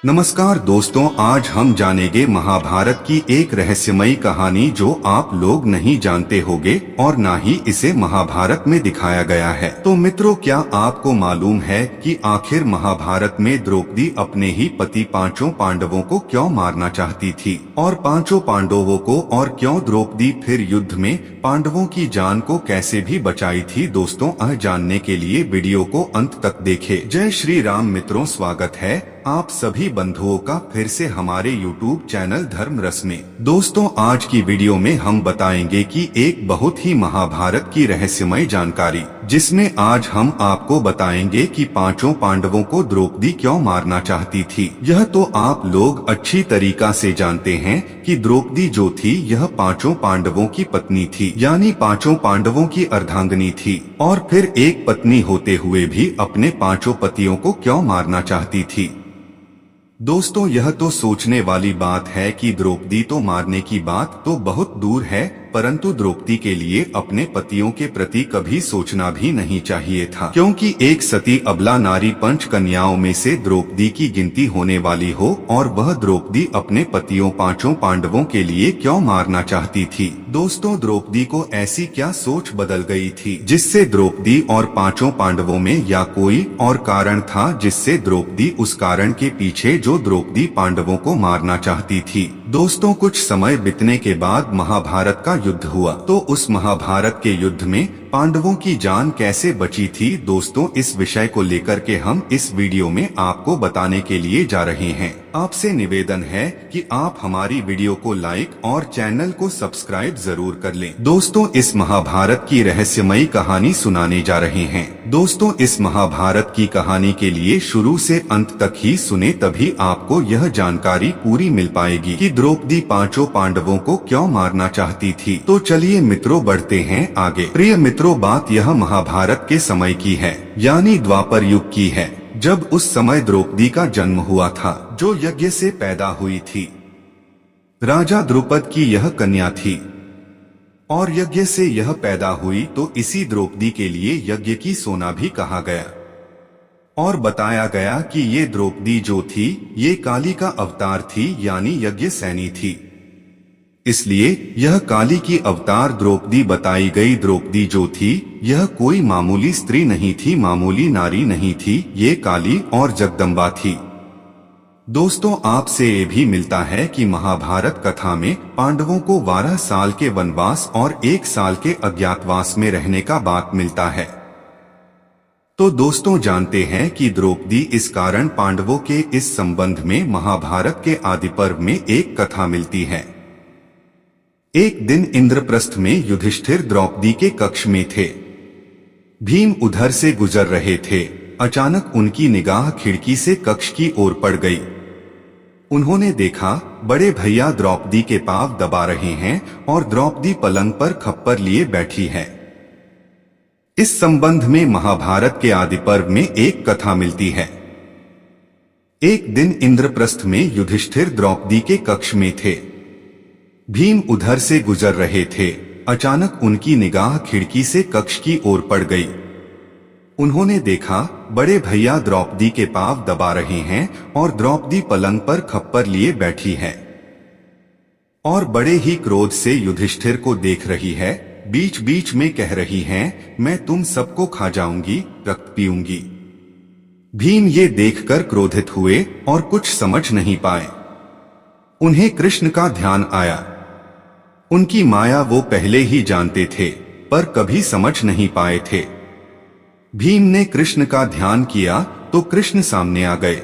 नमस्कार दोस्तों, आज हम जानेंगे महाभारत की एक रहस्यमयी कहानी जो आप लोग नहीं जानते होंगे और ना ही इसे महाभारत में दिखाया गया है। तो मित्रों, क्या आपको मालूम है कि आखिर महाभारत में द्रौपदी अपने ही पति पांचों पांडवों को क्यों मारना चाहती थी और पांचों पांडवों को, और क्यों द्रौपदी फिर युद्ध में पांडवों की जान को कैसे भी बचाई थी? दोस्तों, यह जानने के लिए वीडियो को अंत तक देखें। जय श्री राम मित्रों, स्वागत है आप सभी बंधुओं का फिर से हमारे YouTube चैनल धर्म रस में। दोस्तों, आज की वीडियो में हम बताएंगे कि एक बहुत ही महाभारत की रहस्यमय जानकारी, जिसमें आज हम आपको बताएंगे कि पांचों पांडवों को द्रौपदी क्यों मारना चाहती थी। यह तो आप लोग अच्छी तरीका से जानते हैं कि द्रौपदी जो थी यह पांचों पांडवों की पत्नी थी, यानी पांचों पांडवों की अर्धांगिनी थी, और फिर एक पत्नी होते हुए भी अपने पांचों पतियों को क्यों मारना चाहती थी। दोस्तों, यह तो सोचने वाली बात है कि द्रौपदी तो मारने की बात तो बहुत दूर है, परंतु द्रौपदी के लिए अपने पतियों के प्रति कभी सोचना भी नहीं चाहिए था, क्योंकि एक सती अबला नारी पंच कन्याओं में से द्रौपदी की गिनती होने वाली हो, और वह द्रौपदी अपने पतियों पांचों पांडवों के लिए क्यों मारना चाहती थी। दोस्तों, द्रौपदी को ऐसी क्या सोच बदल गई थी जिससे द्रौपदी और पांचों पांडवों में या कोई और कारण था जिससे द्रौपदी उस कारण के पीछे जो द्रौपदी पांडवों को मारना चाहती थी। दोस्तों, कुछ समय बीतने के बाद महाभारत का युद्ध हुआ। तो उस महाभारत के युद्ध में पांडवों की जान कैसे बची थी? दोस्तों, इस विषय को लेकर के हम इस वीडियो में आपको बताने के लिए जा रहे हैं। आपसे निवेदन है कि आप हमारी वीडियो को लाइक और चैनल को सब्सक्राइब जरूर कर लें। दोस्तों, इस महाभारत की रहस्यमयी कहानी सुनाने जा रहे हैं। दोस्तों, इस महाभारत की कहानी के लिए शुरू से अंत तक ही सुने, तभी आपको यह जानकारी पूरी मिल पाएगी कि द्रौपदी पांचों पांडवों को क्यों मारना चाहती थी। तो चलिए मित्रों, बढ़ते हैं आगे। प्रिय मित्रों, बात यह महाभारत के समय की है, यानी द्वापर युग की है, जब उस समय द्रौपदी का जन्म हुआ था, जो यज्ञ से पैदा हुई थी। राजा द्रुपद की यह कन्या थी और यज्ञ से यह पैदा हुई, तो इसी द्रौपदी के लिए यज्ञ की सोना भी कहा गया, और बताया गया कि ये द्रौपदी जो थी ये काली का अवतार थी, यानी यज्ञ सैनी थी। इसलिए यह काली की अवतार द्रौपदी बताई गई। द्रौपदी जो थी यह कोई मामूली स्त्री नहीं थी, मामूली नारी नहीं थी, ये काली और जगदम्बा थी। दोस्तों, आपसे ये भी मिलता है कि महाभारत कथा में पांडवों को 12 साल के वनवास और 1 साल के अज्ञातवास में रहने का बात मिलता है। तो दोस्तों, जानते हैं कि द्रौपदी इस कारण पांडवों के इस संबंध में महाभारत के आदि पर्व में एक कथा मिलती है। एक दिन इंद्रप्रस्थ में युधिष्ठिर द्रौपदी के कक्ष में थे। भीम उधर से गुजर रहे थे। अचानक उनकी निगाह खिड़की से कक्ष की ओर पड़ गई। उन्होंने देखा बड़े भैया द्रौपदी के पांव दबा रहे हैं और द्रौपदी पलंग पर खप्पर लिए बैठी है। इस संबंध में महाभारत के आदि पर्व में एक कथा मिलती है। एक दिन इंद्रप्रस्थ में युधिष्ठिर द्रौपदी के कक्ष में थे। भीम उधर से गुजर रहे थे। अचानक उनकी निगाह खिड़की से कक्ष की ओर पड़ गई। उन्होंने देखा बड़े भैया द्रौपदी के पांव दबा रहे हैं और द्रौपदी पलंग पर खप्पर लिए बैठी है और बड़े ही क्रोध से युधिष्ठिर को देख रही है। बीच बीच में कह रही हैं, मैं तुम सबको खा जाऊंगी, रक्त पीऊंगी। भीम ये देखकर क्रोधित हुए और कुछ समझ नहीं पाए। उन्हें कृष्ण का ध्यान आया। उनकी माया वो पहले ही जानते थे, पर कभी समझ नहीं पाए थे। भीम ने कृष्ण का ध्यान किया तो कृष्ण सामने आ गए।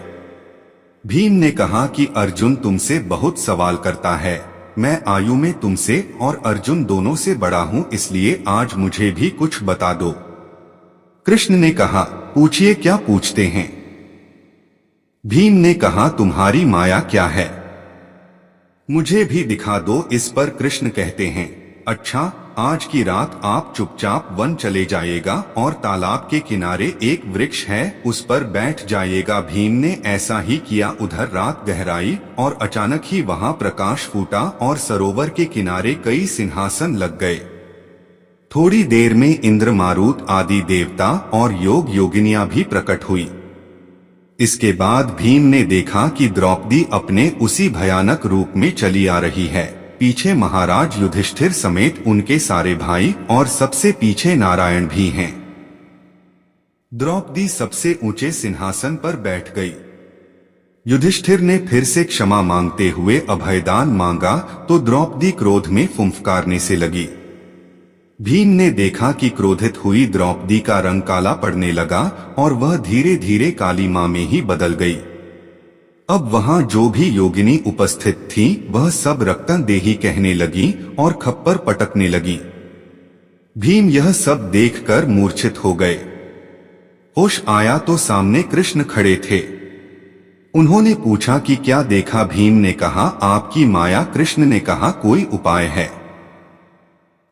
भीम ने कहा कि अर्जुन तुमसे बहुत सवाल करता है। मैं आयु में तुमसे और अर्जुन दोनों से बड़ा हूं, इसलिए आज मुझे भी कुछ बता दो। कृष्ण ने कहा, पूछिए, क्या पूछते हैं? भीम ने कहा, तुम्हारी माया क्या है, मुझे भी दिखा दो। इस पर कृष्ण कहते हैं, अच्छा, आज की रात आप चुपचाप वन चले जाइएगा और तालाब के किनारे एक वृक्ष है, उस पर बैठ जाइएगा। भीम ने ऐसा ही किया। उधर रात गहराई और अचानक ही वहां प्रकाश फूटा और सरोवर के किनारे कई सिंहासन लग गए। थोड़ी देर में इंद्र, मारुत आदि देवता और योग योगिनियां भी प्रकट हुई। इसके बाद भीम ने देखा कि द्रौपदी अपने उसी भयानक रूप में चली आ रही है। पीछे महाराज युधिष्ठिर समेत उनके सारे भाई और सबसे पीछे नारायण भी हैं। द्रौपदी सबसे ऊंचे सिंहासन पर बैठ गई। युधिष्ठिर ने फिर से क्षमा मांगते हुए अभयदान मांगा तो द्रौपदी क्रोध में फुंफकारने से लगी। भीम ने देखा कि क्रोधित हुई द्रौपदी का रंग काला पड़ने लगा और वह धीरे धीरे काली मां में ही बदल गई। अब वहां जो भी योगिनी उपस्थित थीं, वह सब रक्तन देही कहने लगी और खप्पर पटकने लगी। भीम यह सब देखकर मूर्छित हो गए। होश आया तो सामने कृष्ण खड़े थे। उन्होंने पूछा कि क्या देखा? भीम ने कहा, आपकी माया। कृष्ण ने कहा, कोई उपाय है?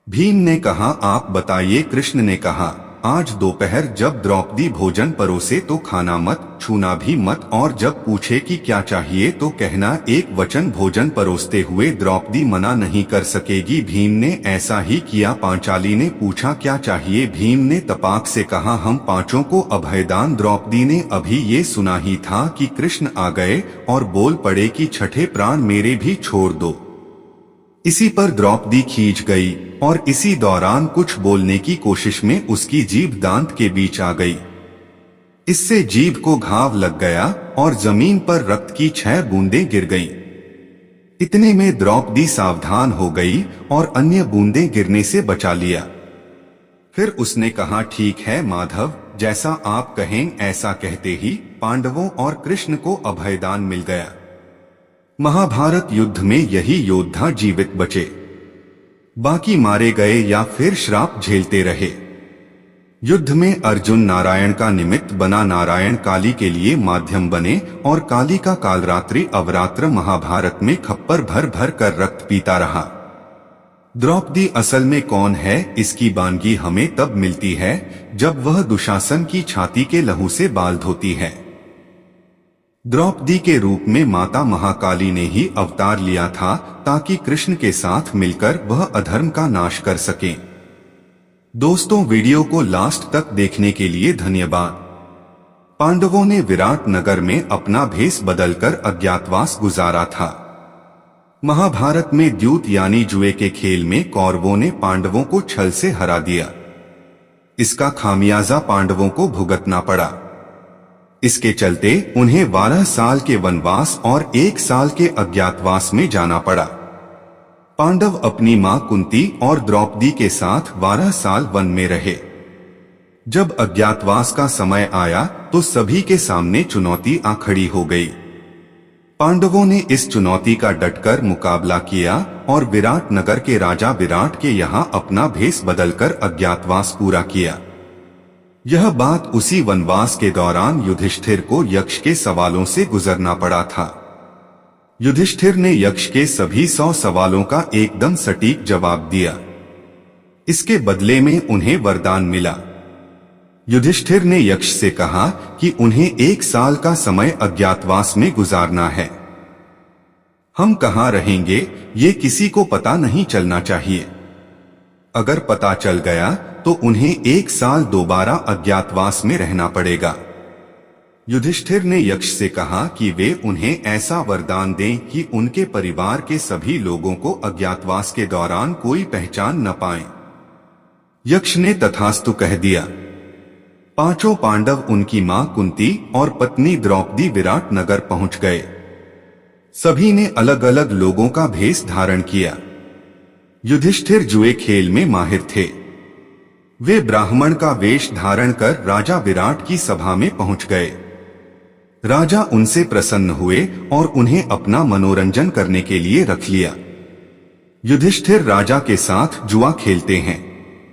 भीम ने कहा, आप बताइए। कृष्ण ने कहा, आज दोपहर जब द्रौपदी भोजन परोसे तो खाना मत, छूना भी मत, और जब पूछे कि क्या चाहिए तो कहना एक वचन। भोजन परोसते हुए द्रौपदी मना नहीं कर सकेगी। भीम ने ऐसा ही किया। पांचाली ने पूछा, क्या चाहिए? भीम ने तपाक से कहा, हम पांचों को अभयदान। द्रौपदी ने अभी ये सुना ही था कि कृष्ण आ गए और बोल पड़े कि छठे प्राण मेरे भी छोड़ दो। इसी पर द्रौपदी खींच गई और इसी दौरान कुछ बोलने की कोशिश में उसकी जीभ दांत के बीच आ गई। इससे जीभ को घाव लग गया और जमीन पर रक्त की 6 बूंदें गिर गईं। इतने में द्रौपदी सावधान हो गई और अन्य बूंदें गिरने से बचा लिया। फिर उसने कहा, ठीक है माधव, जैसा आप कहें ऐसा। कहते ही पांडवों और कृष्ण को अभयदान मिल गया। महाभारत युद्ध में यही योद्धा जीवित बचे, बाकी मारे गए या फिर श्राप झेलते रहे। युद्ध में अर्जुन नारायण का निमित्त बना, नारायण काली के लिए माध्यम बने और काली का कालरात्रि अवरात्र महाभारत में खप्पर भर भर कर रक्त पीता रहा। द्रौपदी असल में कौन है, इसकी बानगी हमें तब मिलती है जब वह दुशासन की छाती के लहू से बाल धोती है। द्रौपदी के रूप में माता महाकाली ने ही अवतार लिया था ताकि कृष्ण के साथ मिलकर वह अधर्म का नाश कर सकें। दोस्तों, वीडियो को लास्ट तक देखने के लिए धन्यवाद। पांडवों ने विराट नगर में अपना भेष बदलकर अज्ञातवास गुजारा था। महाभारत में द्यूत यानी जुए के खेल में कौरवों ने पांडवों को छल से हरा दिया। इसका खामियाजा पांडवों को भुगतना पड़ा। इसके चलते उन्हें 12 साल के वनवास और 1 साल के अज्ञातवास में जाना पड़ा। पांडव अपनी मां कुंती और द्रौपदी के साथ 12 साल वन में रहे। जब अज्ञातवास का समय आया तो सभी के सामने चुनौती आ खड़ी हो गई। पांडवों ने इस चुनौती का डटकर मुकाबला किया और विराट नगर के राजा विराट के यहाँ अपना भेष बदलकर अज्ञातवास पूरा किया। यह बात उसी वनवास के दौरान युधिष्ठिर को यक्ष के सवालों से गुजरना पड़ा था। युधिष्ठिर ने यक्ष के सभी 100 सवालों का एकदम सटीक जवाब दिया। इसके बदले में उन्हें वरदान मिला। युधिष्ठिर ने यक्ष से कहा कि उन्हें 1 साल का समय अज्ञातवास में गुजारना है। हम कहाँ रहेंगे ये किसी को पता नहीं चलना चाहिए। अगर पता चल गया तो उन्हें 1 साल दोबारा अज्ञातवास में रहना पड़ेगा। युधिष्ठिर ने यक्ष से कहा कि वे उन्हें ऐसा वरदान दें कि उनके परिवार के सभी लोगों को अज्ञातवास के दौरान कोई पहचान न पाए। यक्ष ने तथास्तु कह दिया। पांचों पांडव उनकी मां कुंती और पत्नी द्रौपदी विराट नगर पहुंच गए। सभी ने अलग अलग लोगों का भेष धारण किया। युधिष्ठिर जुए खेल में माहिर थे। वे ब्राह्मण का वेश धारण कर राजा विराट की सभा में पहुंच गए। राजा उनसे प्रसन्न हुए और उन्हें अपना मनोरंजन करने के लिए रख लिया। युधिष्ठिर राजा के साथ जुआ खेलते हैं।